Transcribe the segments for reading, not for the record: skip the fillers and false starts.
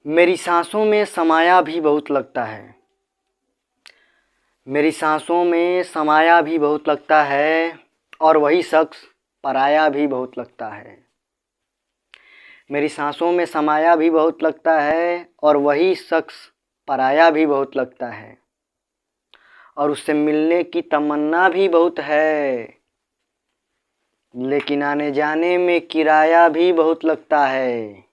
मेरी सांसों में समाया भी बहुत लगता है, मेरी सांसों में समाया भी बहुत लगता है, और वही शख्स पराया भी बहुत लगता है। मेरी सांसों में समाया भी बहुत लगता है, और वही शख्स पराया भी बहुत लगता है, और उससे मिलने की तमन्ना भी बहुत है, लेकिन आने जाने में किराया भी बहुत लगता है।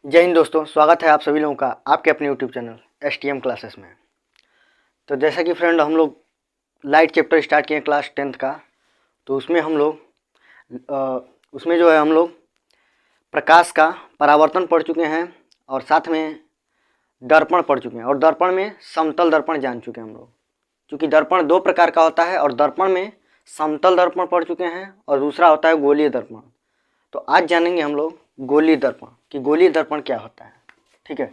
जय हिंद दोस्तों, स्वागत है आप सभी लोगों का आपके अपने यूट्यूब चैनल STM क्लासेस में। तो जैसा कि फ्रेंड हम लोग लाइट चैप्टर स्टार्ट किए क्लास 10th का, तो उसमें हम लोग उसमें जो है हम लोग प्रकाश का परावर्तन पढ़ चुके हैं, और साथ में दर्पण पढ़ चुके हैं, और दर्पण में समतल दर्पण जान चुके हैं हम लोग। क्योंकि दर्पण दो प्रकार का होता है, और दर्पण में समतल दर्पण पढ़ चुके हैं और दूसरा होता है गोलीय दर्पण। तो आज जानेंगे हम लोग गोलीय दर्पण कि गोलीय दर्पण क्या होता है। ठीक है,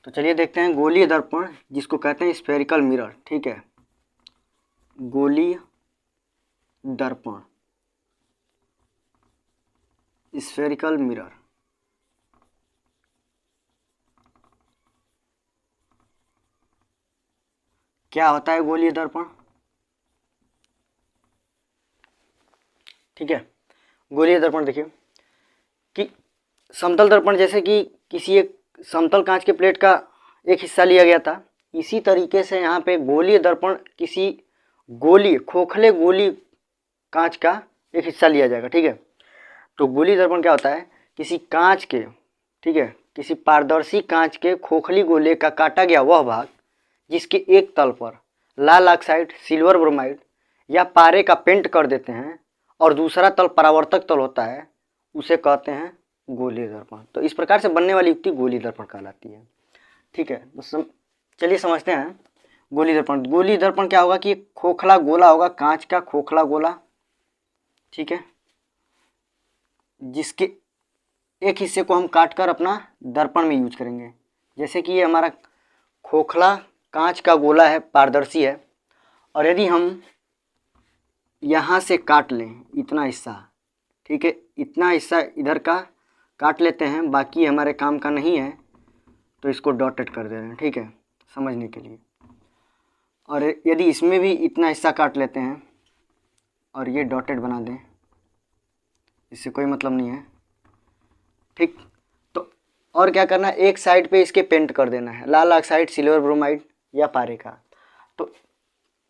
तो चलिए देखते हैं गोलीय दर्पण, जिसको कहते हैं स्फेरिकल मिरर। ठीक है, गोलीय दर्पण, स्फेरिकल मिरर। क्या होता है गोलीय दर्पण? ठीक है, गोलीय दर्पण देखिए कि समतल दर्पण, जैसे कि किसी एक समतल कांच के प्लेट का एक हिस्सा लिया गया था, इसी तरीके से यहाँ पे गोलीय दर्पण किसी गोली खोखले गोली कांच का एक हिस्सा लिया जाएगा। ठीक है, तो गोलीय दर्पण क्या होता है? किसी कांच के, ठीक है, किसी पारदर्शी कांच के खोखली गोले का काटा गया वह भाग जिसके एक तल पर लाल ऑक्साइड, सिल्वर ब्रोमाइड या पारे का पेंट कर देते हैं, और दूसरा तल परावर्तक तल होता है, उसे कहते हैं गोलीय दर्पण। तो इस प्रकार से बनने वाली युक्ति गोलीय दर्पण कहलाती है। ठीक है, तो चलिए समझते हैं गोलीय दर्पण। गोलीय दर्पण क्या होगा कि खोखला गोला होगा, कांच का खोखला गोला, ठीक है, जिसके एक हिस्से को हम काटकर अपना दर्पण में यूज करेंगे। जैसे कि ये हमारा खोखला कांच का गोला है, पारदर्शी है, और यदि हम यहाँ से काट लें इतना हिस्सा, ठीक है, इतना हिस्सा इधर का काट लेते हैं, बाकी हमारे काम का नहीं है, तो इसको डॉटेड कर दे रहे हैं। ठीक है, समझने के लिए। और यदि इसमें भी इतना हिस्सा काट लेते हैं और ये डॉटेड बना दें, इससे कोई मतलब नहीं है। ठीक, तो और क्या करना है, एक साइड पे इसके पेंट कर देना है, लाल ऑक्साइड, सिल्वर ब्रोमाइड या पारे का। तो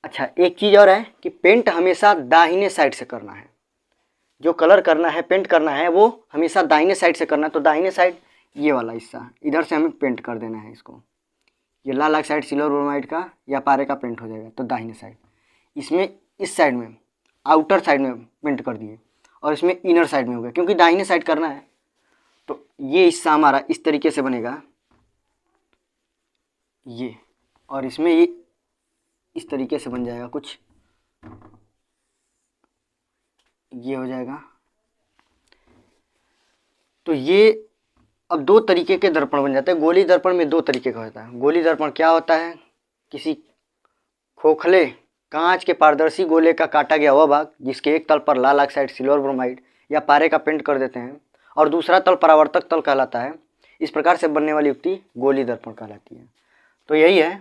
अच्छा, एक चीज़ और है कि पेंट हमेशा दाहिने साइड से करना है। जो कलर करना है, पेंट करना है, वो हमेशा दाहिने साइड से करना है। तो दाहिने साइड ये वाला हिस्सा, इधर से हमें पेंट कर देना है इसको। ये लाल ऑक्साइड, सिल्वर ब्रोमाइड का या पारे का पेंट हो जाएगा, तो दाहिने साइड। इसमें इस साइड में, आउटर साइड में पेंट कर दिए, और इसमें इनर साइड में हो गया, क्योंकि दाहिने साइड करना है। तो ये हिस्सा हमारा इस तरीके से बनेगा, ये, और इसमें ये इस तरीके से बन जाएगा कुछ, ये हो जाएगा। तो ये अब दो तरीके के दर्पण बन जाते हैं। गोलीय दर्पण में दो तरीके का होता है। गोलीय दर्पण क्या होता है? किसी खोखले कांच के पारदर्शी गोले का काटा गया वह भाग जिसके एक तल पर लाल ऑक्साइड, सिल्वर ब्रोमाइड या पारे का पेंट कर देते हैं, और दूसरा तल परावर्तक तल कहलाता है। इस प्रकार से बनने वाली युक्ति गोलीय दर्पण कहलाती है। तो यही है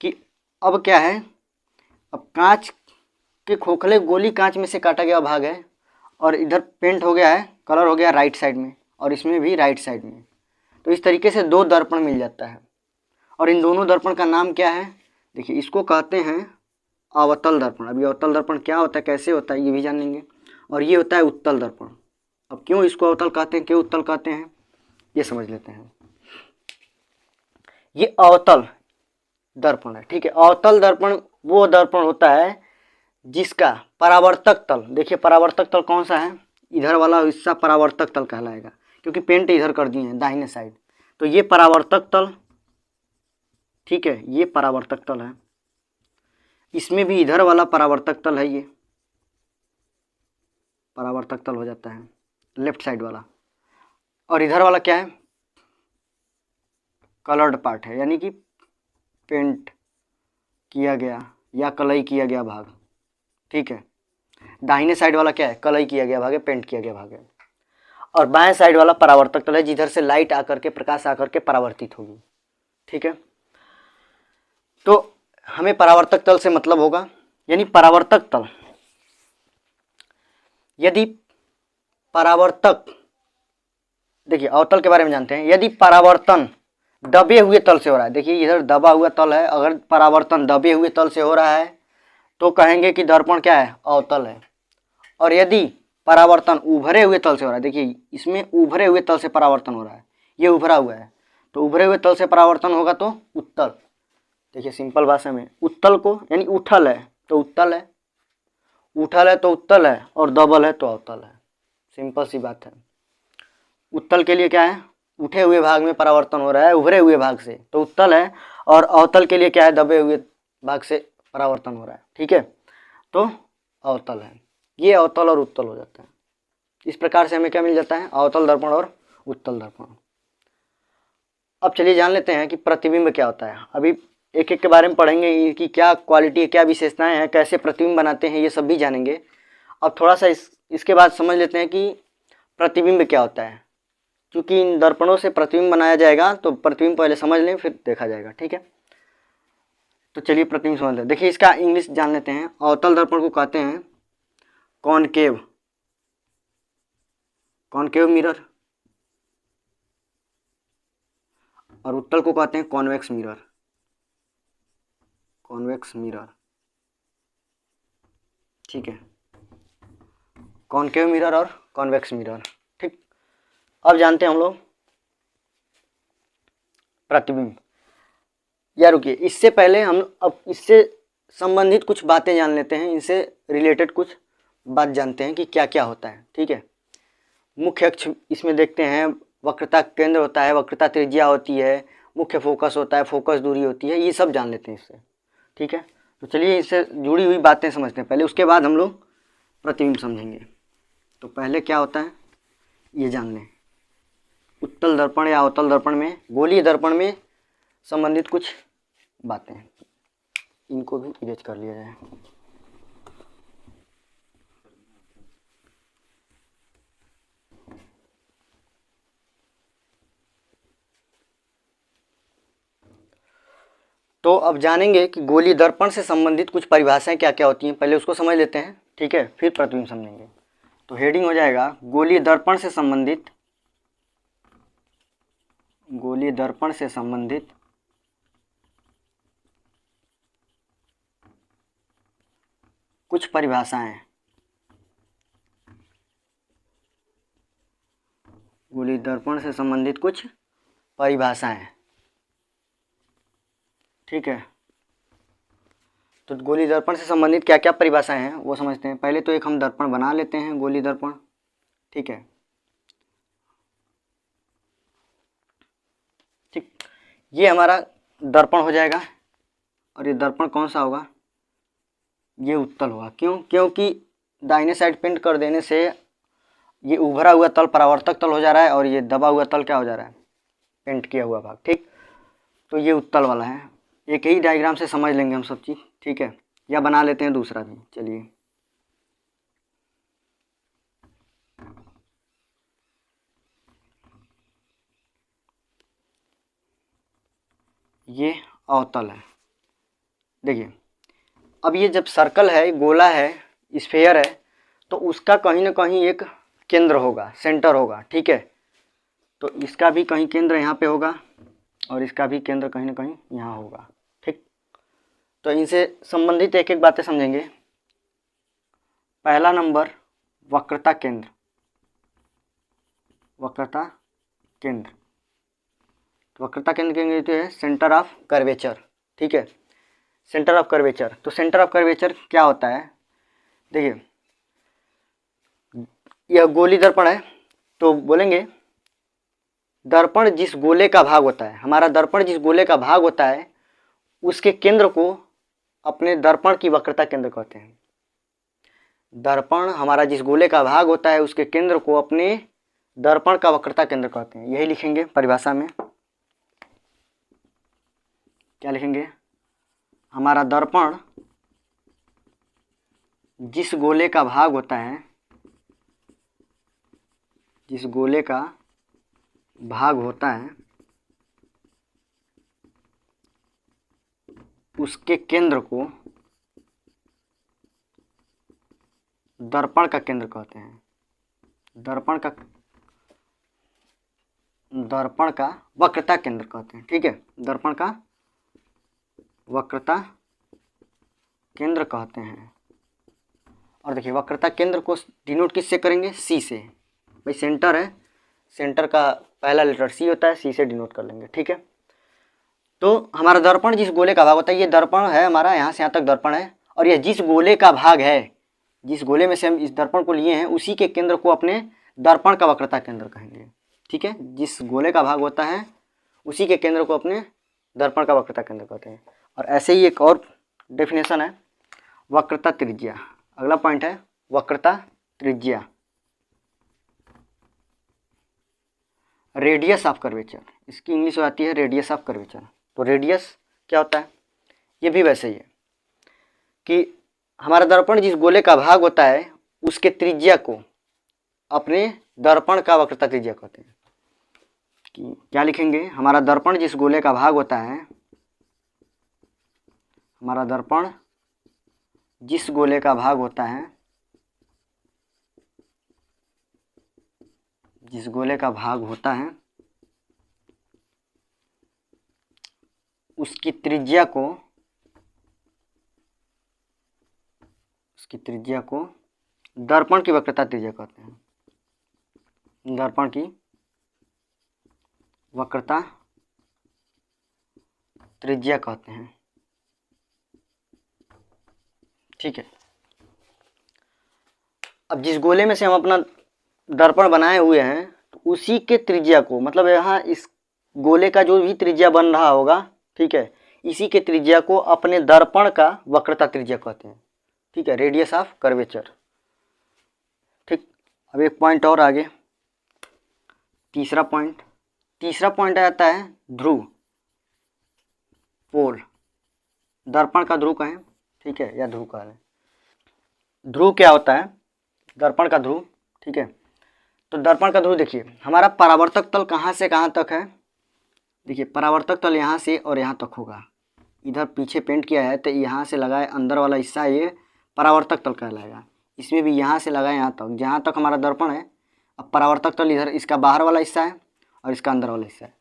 कि अब क्या है, अब कांच के खोखले गोली कांच में से काटा गया भाग है, और इधर पेंट हो गया है, कलर हो गया राइट साइड में, और इसमें भी राइट साइड में। तो इस तरीके से दो दर्पण मिल जाता है, और इन दोनों दर्पण का नाम क्या है? देखिए, इसको कहते हैं अवतल दर्पण। अभी अवतल दर्पण क्या होता है, कैसे होता है, ये भी जानेंगे। और ये होता है उत्तल दर्पण। अब क्यों इसको अवतल कहते हैं, क्यों उत्तल कहते हैं, ये समझ लेते हैं। ये अवतल दर्पण है। ठीक है, अवतल दर्पण वो दर्पण होता है जिसका परावर्तक तल, देखिए परावर्तक तल कौन सा है, इधर वाला हिस्सा परावर्तक तल कहलाएगा, क्योंकि पेंट इधर कर दिए हैं दाहिने साइड। तो ये परावर्तक तल, ठीक है, ये परावर्तक तल है। इसमें भी इधर वाला परावर्तक तल है, ये परावर्तक तल हो जाता है लेफ्ट साइड वाला। और इधर वाला क्या है? कलर्ड पार्ट है, यानी कि पेंट किया गया या कलई किया गया भाग। ठीक है, दाहिने साइड वाला क्या है? कलई किया गया भाग है, पेंट किया गया भाग है। और बाएं साइड वाला परावर्तक तल है, जिधर से लाइट आकर के, प्रकाश आकर के परावर्तित होगी। ठीक है, तो हमें परावर्तक तल से मतलब होगा, यानी परावर्तक तल, यदि परावर्तक, देखिए अवतल के बारे में जानते हैं, यदि परावर्तन दबे हुए तल से हो रहा है, देखिए इधर दबा हुआ तल है, अगर परावर्तन दबे हुए तल से हो रहा है तो कहेंगे कि दर्पण क्या है, अवतल है। और यदि परावर्तन उभरे हुए तल से हो रहा है, देखिए इसमें उभरे हुए तल से परावर्तन हो रहा है, ये उभरा हुआ है, तो उभरे हुए तल से परावर्तन होगा तो उत्तल। देखिए सिंपल भाषा में, उत्तल को यानी उठल है तो उत्तल है, उठल है तो उत्तल है, और दबल है तो अवतल है। सिंपल सी बात है। उत्तल के लिए क्या है, उठे हुए भाग में परावर्तन हो रहा है उभरे हुए भाग से तो उत्तल है, और अवतल के लिए क्या है, दबे हुए भाग से परावर्तन हो रहा है। ठीक है, तो अवतल है। ये अवतल और उत्तल हो जाता है। इस प्रकार से हमें क्या मिल जाता है, अवतल दर्पण और उत्तल दर्पण। अब चलिए जान लेते हैं कि प्रतिबिंब क्या होता है। अभी एक एक के बारे में पढ़ेंगे कि क्या क्वालिटी है, क्या विशेषताएं हैं, कैसे प्रतिबिंब बनाते हैं, ये सब भी जानेंगे। अब थोड़ा सा इसके बाद समझ लेते हैं कि प्रतिबिंब क्या होता है। क्योंकि इन दर्पणों से प्रतिबिंब बनाया जाएगा तो प्रतिबिंब पहले समझ लें फिर देखा जाएगा। ठीक है, तो चलिए प्रतिबिंब समझ लें। देखिए इसका इंग्लिश जान लेते हैं। अवतल दर्पण को कहते हैं कॉनकेव, कॉनकेव मिरर, और उत्तल को कहते हैं कॉन्वेक्स मिरर, कॉन्वेक्स मिरर। ठीक है, कॉनकेव मिरर और कॉन्वेक्स मिरर। ठीक, अब जानते हैं हम लोग प्रतिबिंब। या रुकिए, इससे पहले हम अब इससे संबंधित कुछ बातें जान लेते हैं, इनसे रिलेटेड कुछ बात जानते हैं कि क्या क्या होता है। ठीक है, मुख्य अक्ष इसमें देखते हैं, वक्रता केंद्र होता है, वक्रता त्रिज्या होती है, मुख्य फोकस होता है, फोकस दूरी होती है, ये सब जान लेते हैं इससे। ठीक है, तो चलिए इससे जुड़ी हुई बातें समझते हैं पहले, उसके बाद हम लोग प्रतिबिंब समझेंगे। तो पहले क्या होता है ये जान लें। उत्तल दर्पण या अवतल दर्पण में, गोलीय दर्पण में संबंधित कुछ बातें, इनको भी इरेज कर लिया जाए। तो अब जानेंगे कि गोलीय दर्पण से संबंधित कुछ परिभाषाएं क्या क्या होती हैं, पहले उसको समझ लेते हैं। ठीक है, फिर प्रतिबिंब समझेंगे। तो हेडिंग हो जाएगा गोलीय दर्पण से संबंधित, गोलीय दर्पण से संबंधित कुछ परिभाषाएं, गोलीय दर्पण से संबंधित कुछ परिभाषाएं। ठीक है, तो गोलीय दर्पण से संबंधित क्या क्या परिभाषाएं हैं वो समझते हैं। पहले तो एक हम दर्पण बना लेते हैं, गोलीय दर्पण। ठीक है, ठीक, ये हमारा दर्पण हो जाएगा, और ये दर्पण कौन सा होगा, ये उत्तल होगा। क्यों, क्योंकि दाहिने साइड पेंट कर देने से ये उभरा हुआ तल परावर्तक तल हो जा रहा है, और ये दबा हुआ तल क्या हो जा रहा है, पेंट किया हुआ भाग। ठीक, तो ये उत्तल वाला है। एक ही डायग्राम से समझ लेंगे हम सब चीज़। ठीक है, या बना लेते हैं दूसरा भी। चलिए, ये अवतल है। देखिए अब ये जब सर्कल है, गोला है, स्फेयर है, तो उसका कहीं ना कहीं एक केंद्र होगा, सेंटर होगा। ठीक है, तो इसका भी कहीं केंद्र यहाँ पे होगा, और इसका भी केंद्र कहीं ना कहीं यहाँ होगा। ठीक, तो इनसे संबंधित एक एक बातें समझेंगे। पहला नंबर वक्रता केंद्र, वक्रता केंद्र, तो वक्रता केंद्र के अंग्रेजी है सेंटर ऑफ कर्वेचर। ठीक है, सेंटर ऑफ कर्वेचर। तो सेंटर ऑफ कर्वेचर क्या होता है, देखिए यह गोली दर्पण है, तो बोलेंगे दर्पण जिस गोले का भाग होता है, हमारा दर्पण जिस गोले का भाग होता है उसके केंद्र को अपने दर्पण की वक्रता केंद्र कहते हैं। दर्पण हमारा जिस गोले का भाग होता है उसके केंद्र को अपने दर्पण का वक्रता केंद्र कहते हैं। यही लिखेंगे परिभाषा में, क्या लिखेंगे, हमारा दर्पण जिस गोले का भाग होता है, जिस गोले का भाग होता है उसके केंद्र को दर्पण का केंद्र कहते हैं। दर्पण का वक्रता केंद्र कहते हैं। ठीक है, दर्पण का वक्रता केंद्र कहते हैं। और देखिए वक्रता केंद्र को डिनोट किससे करेंगे? सी से। भाई सेंटर है, सेंटर का पहला लेटर सी होता है, सी से डिनोट कर लेंगे। ठीक है, तो हमारा दर्पण जिस गोले का भाग होता है, ये दर्पण है हमारा, यहाँ से यहाँ तक दर्पण है, और यह जिस गोले का भाग है, जिस गोले में से हम इस दर्पण को लिए हैं, उसी के केंद्र को अपने दर्पण का वक्रता केंद्र कहेंगे। ठीक है, जिस गोले का भाग होता है उसी के केंद्र को अपने दर्पण का वक्रता केंद्र कहते हैं। और ऐसे ही एक और डेफिनेशन है, वक्रता त्रिज्या। अगला पॉइंट है वक्रता त्रिज्या, रेडियस ऑफ कर्वेचर। इसकी इंग्लिश हो जाती है रेडियस ऑफ कर्वेचर। तो रेडियस क्या होता है? ये भी वैसे ही है कि हमारा दर्पण जिस गोले का भाग होता है उसके त्रिज्या को अपने दर्पण का वक्रता त्रिज्या कहते हैं। कि क्या लिखेंगे? हमारा दर्पण जिस गोले का भाग होता है, हमारा दर्पण जिस गोले का भाग होता है, जिस गोले का भाग होता है उसकी त्रिज्या को दर्पण की वक्रता त्रिज्या कहते हैं। दर्पण की वक्रता त्रिज्या कहते हैं। ठीक है, अब जिस गोले में से हम अपना दर्पण बनाए हुए हैं तो उसी के त्रिज्या को, मतलब यहाँ इस गोले का जो भी त्रिज्या बन रहा होगा, ठीक है, इसी के त्रिज्या को अपने दर्पण का वक्रता त्रिज्या कहते हैं। ठीक है, रेडियस ऑफ कर्वेचर। ठीक, अब एक पॉइंट और आगे, तीसरा पॉइंट आ जाता है ध्रुव, पोल। दर्पण का ध्रुव कहें, ठीक है, या ध्रुव कहें। ध्रुव क्या होता है? दर्पण का ध्रुव। ठीक है, तो दर्पण का ध्रुव देखिए, हमारा परावर्तक तल कहाँ से कहाँ तक है? देखिए परावर्तक तल यहाँ से और यहाँ तक होगा। इधर पीछे पेंट किया है तो यहाँ से लगाए अंदर वाला हिस्सा ये परावर्तक तल कहलाएगा। इसमें भी यहाँ से लगाए यहाँ तक, जहाँ तक हमारा दर्पण है। अब परावर्तक तल इधर, इसका बाहर वाला हिस्सा है और इसका अंदर वाला हिस्सा है।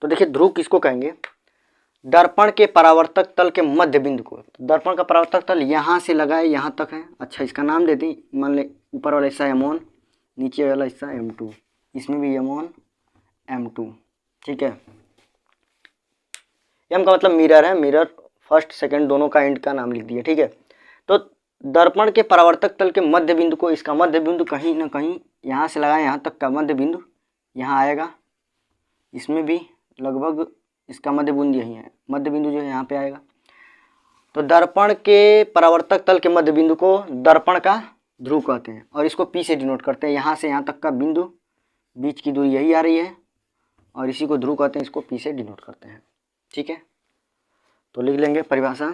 तो देखिए ध्रुव किसको कहेंगे? दर्पण के परावर्तक तल के मध्य बिंदु को। दर्पण का परावर्तक तल यहाँ से लगाए यहाँ तक है। अच्छा, इसका नाम दे दी, मान ले ऊपर वाला हिस्सा M1, नीचे वाला हिस्सा M2, इसमें भी M1 M2। ठीक है, M का मतलब मिरर है, मिरर फर्स्ट सेकंड दोनों का एंड का नाम लिख दिया। ठीक है, तो दर्पण के परावर्तक तल के मध्य बिंदु को, इसका मध्य बिंदु कहीं ना कहीं यहाँ से लगाए यहाँ तक का मध्य बिंदु यहाँ आएगा। इसमें भी लगभग इसका मध्य बिंदु यही है, मध्य बिंदु जो है यहाँ पे आएगा। तो दर्पण के परावर्तक तल के मध्य बिंदु को दर्पण का ध्रुव कहते हैं और इसको P से डिनोट करते हैं। यहाँ से यहाँ तक का बिंदु, बीच की दूरी यही आ रही है और इसी को ध्रुव कहते हैं, इसको P से डिनोट करते हैं। ठीक है, तो लिख लेंगे परिभाषा,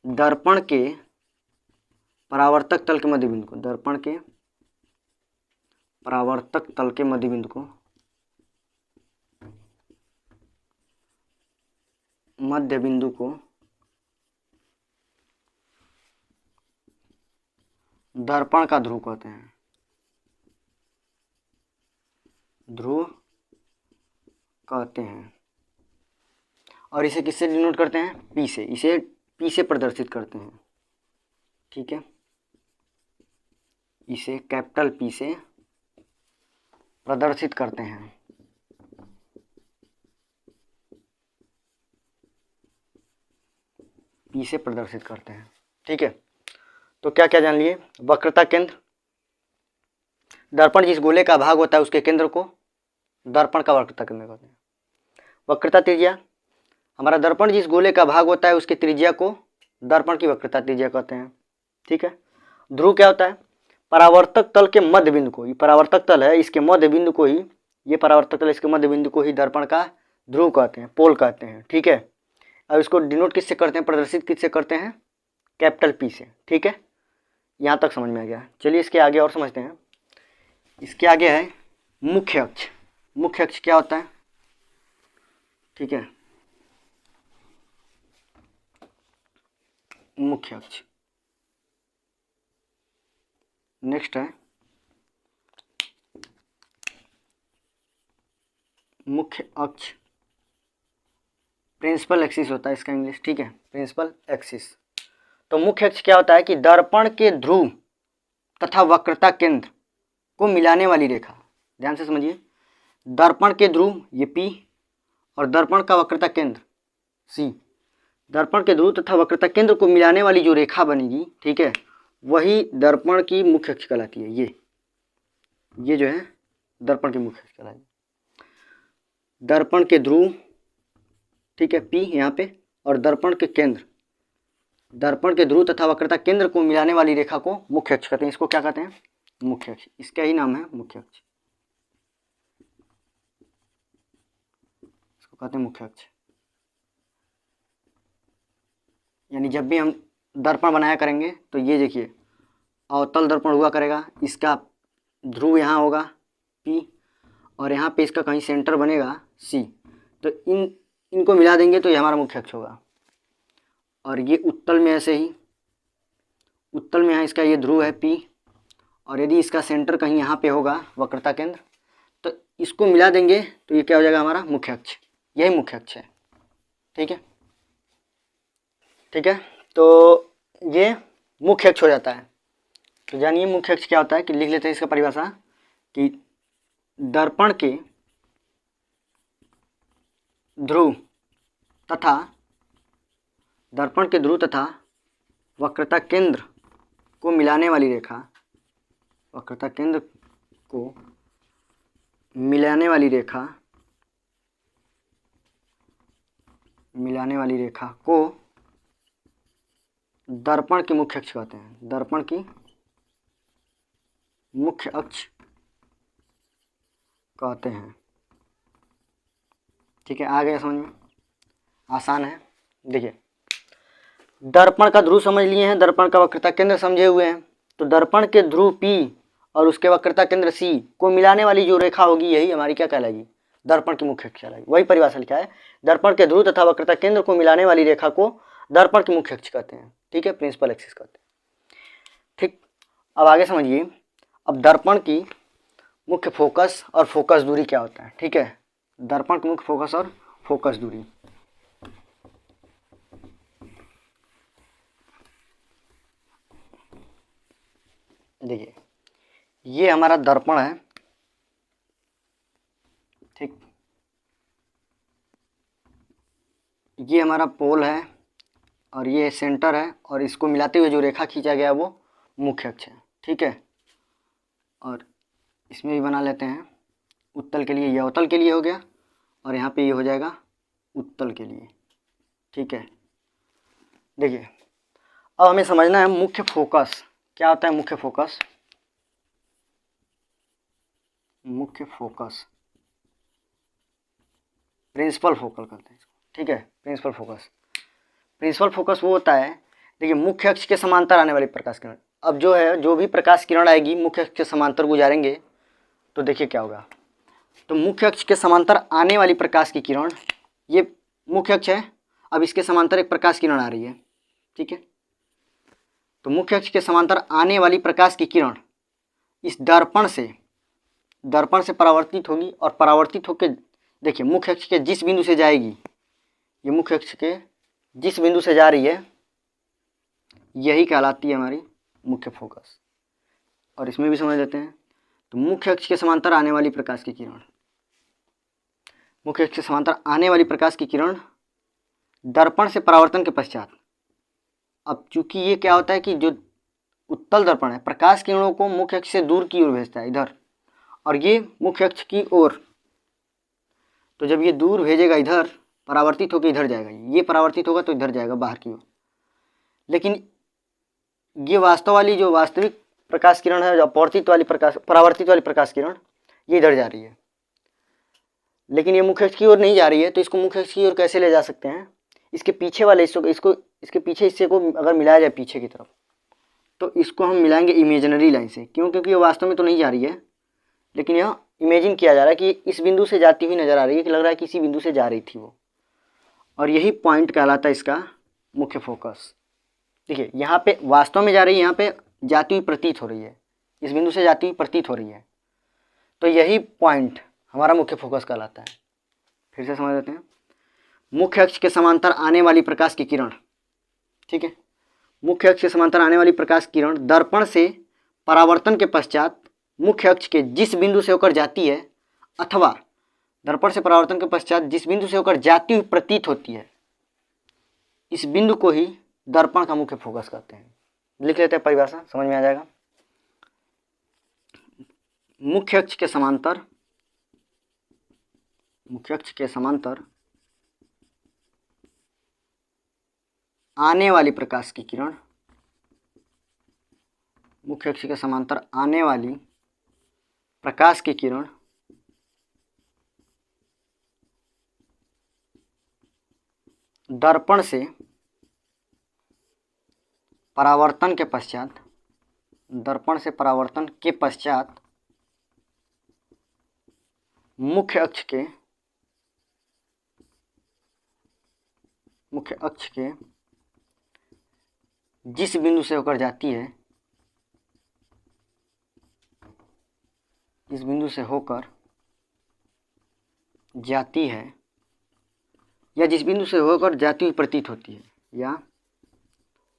दर्पण के परावर्तक तल के मध्य बिंदु को, दर्पण के परावर्तक तल के मध्य बिंदु को दर्पण का ध्रुव कहते हैं। ध्रुव कहते हैं और इसे किससे डिनोट करते हैं? P से। इसे P से प्रदर्शित करते हैं। ठीक है, इसे कैपिटल P से प्रदर्शित करते हैं। P से प्रदर्शित करते हैं। ठीक है, तो क्या क्या जान लिए? वक्रता केंद्र, दर्पण जिस गोले का भाग होता है उसके केंद्र को दर्पण का वक्रता केंद्र कहते हैं। वक्रता त्रिज्या, हमारा दर्पण जिस गोले का भाग होता है उसकी त्रिज्या को दर्पण की वक्रता त्रिज्या कहते हैं। ठीक है, ध्रुव क्या होता है? परावर्तक तल के मध्य बिंदु को, ये परावर्तक तल है, इसके मध्य बिंदु को ही, ये परावर्तक तल इसके मध्य बिंदु को ही दर्पण का ध्रुव कहते हैं, पोल कहते हैं। ठीक है, अब इसको डिनोट किससे करते हैं, प्रदर्शित किससे करते हैं? कैपिटल P से। ठीक है, यहाँ तक समझ में आ गया। चलिए इसके आगे और समझते हैं। इसके आगे है मुख्य अक्ष। मुख्य अक्ष क्या होता है? ठीक है, मुख्य अक्ष। नेक्स्ट है मुख्य अक्ष, प्रिंसिपल एक्सिस होता है इसका इंग्लिश। ठीक है, प्रिंसिपल एक्सिस। तो मुख्य अक्ष क्या होता है कि दर्पण के ध्रुव तथा वक्रता केंद्र को मिलाने वाली रेखा। ध्यान से समझिए, दर्पण के ध्रुव ये P और दर्पण का वक्रता केंद्र C, दर्पण के ध्रुव तथा वक्रता केंद्र को मिलाने वाली जो रेखा बनेगी, ठीक है, वही दर्पण की मुख्य अक्ष कहलाती है। ये जो है दर्पण की मुख्य अक्ष कहलाती है। दर्पण के ध्रुव, ठीक है, P यहाँ पे, और दर्पण के केंद्र, दर्पण के ध्रुव तथा वक्रता केंद्र को मिलाने वाली रेखा को मुख्य अक्ष कहते हैं। इसको क्या कहते हैं? मुख्य अक्ष। इसका ही नाम है मुख्य अक्ष, इसको कहते हैं मुख्य अक्ष। यानी जब भी हम दर्पण बनाया करेंगे तो ये देखिए अवतल दर्पण हुआ करेगा, इसका ध्रुव यहाँ होगा P और यहाँ पे इसका कहीं सेंटर बनेगा C, तो इनको मिला देंगे तो ये हमारा मुख्य अक्ष होगा। और ये उत्तल में ऐसे ही, उत्तल में यहाँ इसका ये ध्रुव है P और यदि इसका सेंटर कहीं यहाँ पे होगा वक्रता केंद्र, तो इसको मिला देंगे तो ये क्या हो जाएगा? हमारा मुख्य अक्ष। यही मुख्य अक्ष है। ठीक है, ठीक है, तो ये मुख्य अक्ष हो जाता है। तो जानिए मुख्य अक्ष क्या होता है कि लिख लेते हैं इसका परिभाषा कि दर्पण के ध्रुव तथा वक्रता केंद्र को मिलाने वाली रेखा, वक्रता केंद्र को मिलाने वाली रेखा को दर्पण की मुख्य अक्ष कहते हैं। दर्पण की मुख्य अक्ष कहते हैं। ठीक है, आ गया समझ में? आसान है। देखिए, दर्पण का ध्रुव समझ लिए हैं, दर्पण का वक्रता केंद्र समझे हुए हैं। तो दर्पण के ध्रुव P और उसके वक्रता केंद्र C को मिलाने वाली जो रेखा होगी यही हमारी क्या कहलाएगी? दर्पण की मुख्य अक्ष कहलाएगी। वही परिभाषा लिखा है, दर्पण के ध्रुव तथा वक्रता केंद्र को मिलाने वाली रेखा को दर्पण की मुख्य अक्ष कहते हैं। ठीक है, प्रिंसिपल एक्सिस कहते हैं। ठीक, अब आगे समझिए, अब दर्पण की मुख्य फोकस और फोकस दूरी क्या होता है? ठीक है, दर्पण की मुख्य फोकस और फोकस दूरी। देखिए, ये हमारा दर्पण है, ठीक, ये हमारा पोल है और ये सेंटर है और इसको मिलाते हुए जो रेखा खींचा गया वो मुख्य अक्ष है। ठीक है, और इसमें भी बना लेते हैं उत्तल के लिए, ये अवतल के लिए हो गया और यहाँ पे ये हो जाएगा उत्तल के लिए। ठीक है, देखिए अब हमें समझना है मुख्य फोकस क्या होता है। मुख्य फोकस, मुख्य फोकस, प्रिंसिपल फोकल कहते हैं इसको। ठीक है, प्रिंसिपल फोकस। प्रिंसिपल फोकस वो होता है, देखिए, मुख्य अक्ष के समांतर आने वाली प्रकाश किरण। अब जो है, जो भी प्रकाश किरण आएगी मुख्य अक्ष के समांतर गुजारेंगे तो देखिए क्या होगा। तो मुख्य अक्ष के समांतर आने वाली प्रकाश की किरण, ये मुख्य अक्ष है, अब इसके समांतर एक प्रकाश किरण आ रही है। ठीक है, तो मुख्य अक्ष के समांतर आने वाली प्रकाश की किरण इस दर्पण से परावर्तित होगी और परावर्तित होकर देखिए मुख्य अक्ष के जिस बिंदु से जाएगी, ये मुख्य अक्ष के जिस बिंदु से जा रही है यही कहलाती है हमारी मुख्य फोकस। और इसमें भी समझ लेते हैं, तो मुख्य अक्ष के समांतर आने वाली प्रकाश की किरण, मुख्य अक्ष के समांतर आने वाली प्रकाश की किरण दर्पण से परावर्तन के पश्चात, अब चूंकि ये क्या होता है कि जो उत्तल दर्पण है प्रकाश किरणों को मुख्य अक्ष से दूर की ओर भेजता है, इधर, और ये मुख्य अक्ष की ओर, तो जब ये दूर भेजेगा इधर, परावर्तित होकर इधर जाएगा, ये परावर्तित होगा तो इधर जाएगा बाहर की ओर। लेकिन ये वास्तविक प्रकाश किरण है, जो परावर्तित वाली प्रकाश किरण, ये इधर जा रही है, लेकिन ये मुख्य अक्ष की ओर नहीं जा रही है। तो इसको मुख्य अक्ष की ओर कैसे ले जा सकते हैं? इसके पीछे वाले इसके पीछे हिस्से को अगर मिलाया जाए पीछे की तरफ, तो इसको हम मिलाएंगे इमेजिनरी लाइन से। क्यों? क्योंकि ये वास्तव में तो नहीं जा रही है, लेकिन यह इमेजिन किया जा रहा है कि इस बिंदु से जाती हुई नज़र आ रही है, कि लग रहा है कि इसी बिंदु से जा रही थी वो, और यही पॉइंट कहलाता है इसका मुख्य फोकस। देखिए यहाँ पे वास्तव में जा रही है, यहाँ पे जाती हुई प्रतीत हो रही है, इस बिंदु से जाती हुई प्रतीत हो रही है, तो यही पॉइंट हमारा मुख्य फोकस कहलाता है। फिर से समझ लेते हैं। मुख्य अक्ष के समांतर आने वाली प्रकाश की किरण, ठीक है, मुख्य अक्ष के समांतर आने वाली प्रकाश किरण दर्पण से परावर्तन के पश्चात मुख्य अक्ष के जिस बिंदु से होकर जाती है, अथवा दर्पण से परावर्तन के पश्चात जिस बिंदु से होकर जाती हुई प्रतीत होती है, इस बिंदु को ही दर्पण का मुख्य फोकस कहते हैं। लिख लेते हैं परिभाषा, समझ में आ जाएगा। मुख्य अक्ष के समांतर, मुख्य अक्ष के समांतर आने वाली प्रकाश की किरण, मुख्य अक्ष के समांतर आने वाली प्रकाश की किरण दर्पण से परावर्तन के पश्चात, दर्पण से परावर्तन के पश्चात मुख्य अक्ष के जिस बिंदु से होकर जाती है, इस बिंदु से होकर जाती है, या जिस बिंदु से होकर जाती हुई प्रतीत होती है, या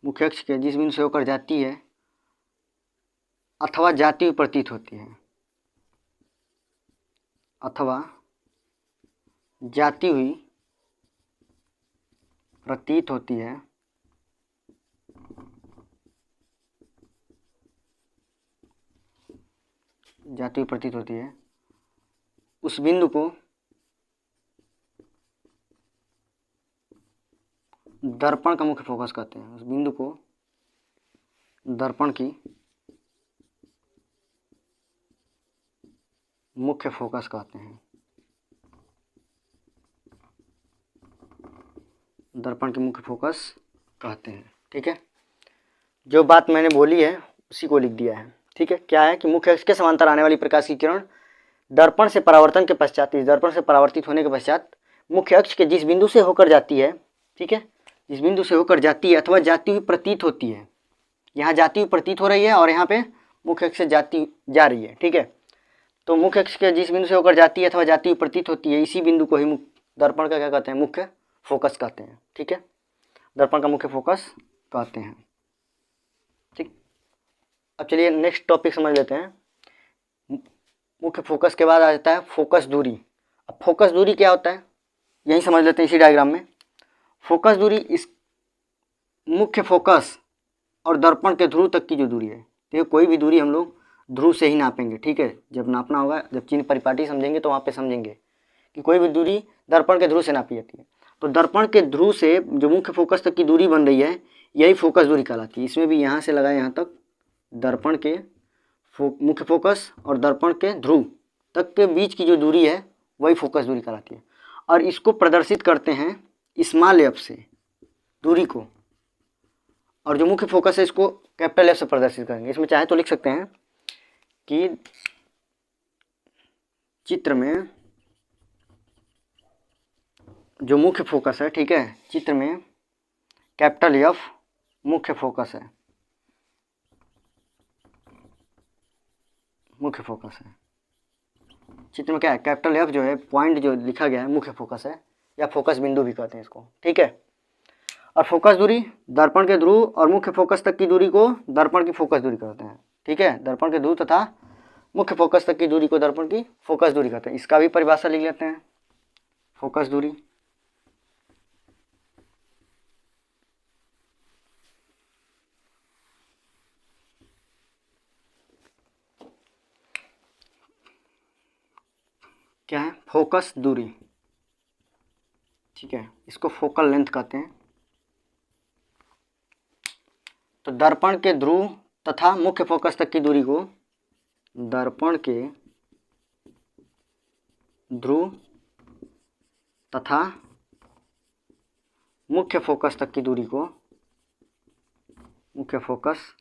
मुख्य अक्ष के जिस बिंदु से होकर जाती है अथवा जाती हुई प्रतीत होती है, अथवा जाती हुई प्रतीत होती है, जाती हुई प्रतीत होती है, उस बिंदु को दर्पण का मुख्य फोकस कहते हैं। उस बिंदु को दर्पण की मुख्य फोकस कहते हैं, दर्पण के मुख्य फोकस कहते हैं। ठीक है, जो बात मैंने बोली है उसी को लिख दिया है। ठीक है, क्या है कि मुख्य अक्ष के समांतर आने वाली प्रकाश की किरण दर्पण से परावर्तन के पश्चात, इस दर्पण से परावर्तित होने के पश्चात मुख्य अक्ष के जिस बिंदु से होकर जाती है, ठीक है, जिस बिंदु से होकर जाती है अथवा जाती हुई प्रतीत होती है, यहाँ जाती हुई प्रतीत हो रही है और यहाँ पे मुख्य अक्ष से जा रही है। ठीक है, तो मुख्य अक्ष के जिस बिंदु से होकर जाती है अथवा जाती हुई प्रतीत होती है, इसी बिंदु को ही दर्पण का क्या कहते हैं, मुख्य फोकस कहते हैं। ठीक है, दर्पण का मुख्य फोकस कहते हैं। ठीक, अब चलिए नेक्स्ट टॉपिक समझ लेते हैं। मुख्य फोकस के बाद आ जाता है फोकस दूरी। अब फोकस दूरी क्या होता है यही समझ लेते हैं इसी डायग्राम में। फोकस दूरी इस मुख्य फोकस और दर्पण के ध्रुव तक की जो दूरी है, देखिए कोई भी दूरी हम लोग ध्रुव से ही नापेंगे। ठीक है, जब नापना होगा, जब चिन्ह परिपाटी समझेंगे तो वहाँ पे समझेंगे कि कोई भी दूरी दर्पण के ध्रुव से नापी जाती है। तो दर्पण के ध्रुव से जो मुख्य फोकस तक की दूरी बन रही है, यही फोकस दूरी कहलाती है। इसमें भी यहाँ से लगा यहाँ तक दर्पण के मुख्य फोकस और दर्पण के ध्रुव तक के बीच की जो दूरी है वही फोकस दूरी कहलाती है। और इसको प्रदर्शित करते हैं स्मॉल एफ से दूरी को, और जो मुख्य फोकस है इसको कैपिटल एफ से प्रदर्शित करेंगे। इसमें चाहे तो लिख सकते हैं कि चित्र में जो मुख्य फोकस है, ठीक है, चित्र में कैपिटल एफ मुख्य फोकस है, मुख्य फोकस है। चित्र में क्या है, कैपिटल एफ जो है पॉइंट जो लिखा गया है मुख्य फोकस है, या फोकस बिंदु भी कहते हैं इसको। ठीक है, और फोकस दूरी दर्पण के ध्रुव और मुख्य फोकस तक की दूरी को दर्पण की फोकस दूरी कहते हैं। ठीक है, दर्पण के ध्रुव तथा मुख्य फोकस तक की दूरी को दर्पण की फोकस दूरी कहते हैं। इसका भी परिभाषा लिख लेते हैं। फोकस दूरी क्या है, फोकस दूरी। ठीक है, इसको फोकल लेंथ कहते हैं। तो दर्पण के ध्रुव तथा मुख्य फोकस तक की दूरी को दर्पण के ध्रुव तथा मुख्य फोकस तक की दूरी को, मुख्य फोकस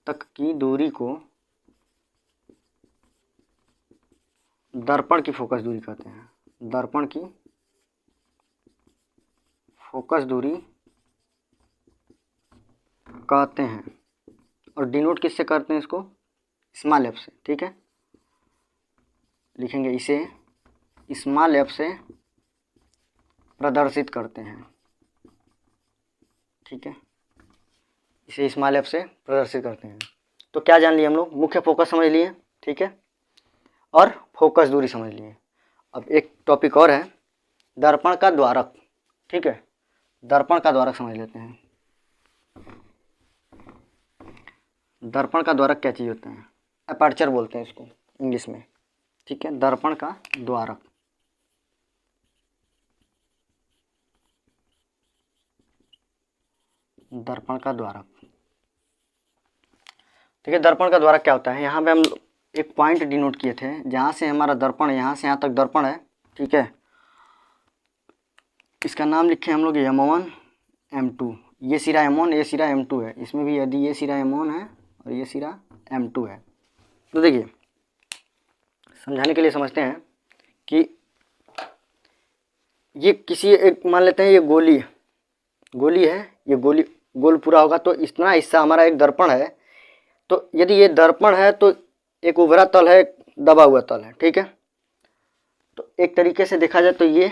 तक की दूरी को दर्पण की फोकस दूरी कहते हैं, दर्पण की फोकस दूरी कहते हैं। और डिनोट किससे करते हैं इसको? स्मॉल एफ से, ठीक है। लिखेंगे इसे स्मॉल एफ से प्रदर्शित करते हैं, ठीक है, इसे स्मॉल एफ से प्रदर्शित करते हैं। तो क्या जान लिए हम लोग? मुख्य फोकस समझ लिए, ठीक है, और फोकस दूरी समझ लिए। अब एक टॉपिक और है, दर्पण का द्वारक, ठीक है, दर्पण का द्वारक समझ लेते हैं। दर्पण का द्वारक क्या चीज़ होता है? अपर्चर बोलते हैं इसको इंग्लिश में, ठीक है, दर्पण का द्वारक। दर्पण का द्वारक, ठीक है। दर्पण का द्वारक क्या होता है? यहाँ पे हम एक पॉइंट डिनोट किए थे, जहाँ से हमारा दर्पण, यहाँ से यहाँ तक दर्पण है, ठीक है। इसका नाम लिखे हम लोग M1 M2। ये सिरा M1, ये सिरा M2 है। इसमें भी यदि ये सिरा M1 है और ये सिरा M2 है, तो देखिए समझाने के लिए समझते हैं कि ये किसी एक, मान लेते हैं ये गोली है, ये गोली गोल पूरा होगा तो इतना हिस्सा हमारा एक दर्पण है। तो यदि ये दर्पण है तो एक उभरा तल है, दबा हुआ तल है, ठीक है। तो एक तरीके से देखा जाए तो ये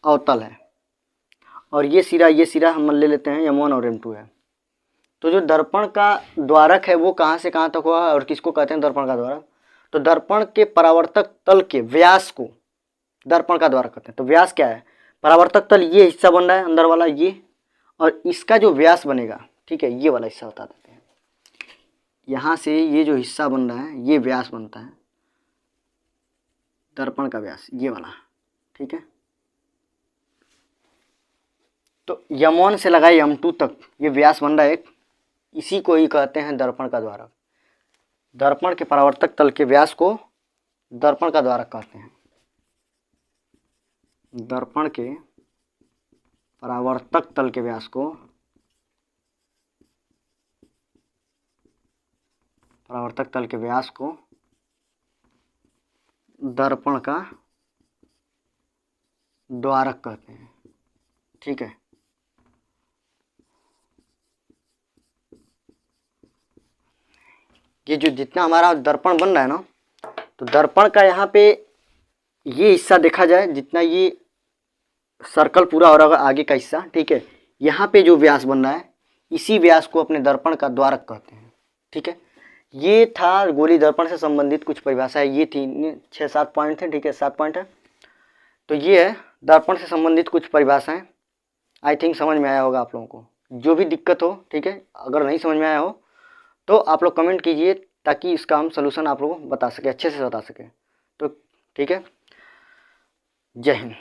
अवतल है, और ये सिरा हम ले लेते हैं M1 और M2 है। तो जो दर्पण का द्वारक है वो कहाँ से कहाँ तक हुआ और किसको कहते हैं दर्पण का द्वारक? तो दर्पण के परावर्तक तल के व्यास को दर्पण का द्वारक कहते हैं। तो व्यास क्या है? परावर्तक तल ये हिस्सा बन रहा है अंदर वाला ये, और इसका जो व्यास बनेगा, ठीक है, ये वाला हिस्सा बता देते हैं। यहाँ से ये जो हिस्सा बन रहा है ये व्यास बनता है, दर्पण का व्यास ये वाला, ठीक है। तो M1 से लगाए M2 तक ये व्यास बन रहा है एक, इसी को ही कहते हैं दर्पण का द्वारक। दर्पण के परावर्तक तल के व्यास को दर्पण का द्वारक कहते हैं। दर्पण के परावर्तक तल के व्यास को दर्पण का द्वारक कहते हैं, ठीक है। ये जो जितना हमारा दर्पण बन रहा है ना, तो दर्पण का यहाँ पे ये हिस्सा देखा जाए, जितना ये सर्कल पूरा हो रहा होगा आगे का हिस्सा, ठीक है, यहाँ पे जो व्यास बन रहा है इसी व्यास को अपने दर्पण का द्वारक कहते हैं, ठीक है। ये था गोली दर्पण से संबंधित कुछ परिभाषा है, ये थी 6-7 पॉइंट थे, ठीक है, 7 पॉइंट है। तो ये है दर्पण से संबंधित कुछ परिभाषाएं। आई थिंक समझ में आया होगा आप लोगों को। जो भी दिक्कत हो, ठीक है, अगर नहीं समझ में आया हो तो आप लोग कमेंट कीजिए, ताकि इसका हम सलूशन आप लोगों को बता सके, अच्छे से बता सके। तो ठीक है, जय हिंद।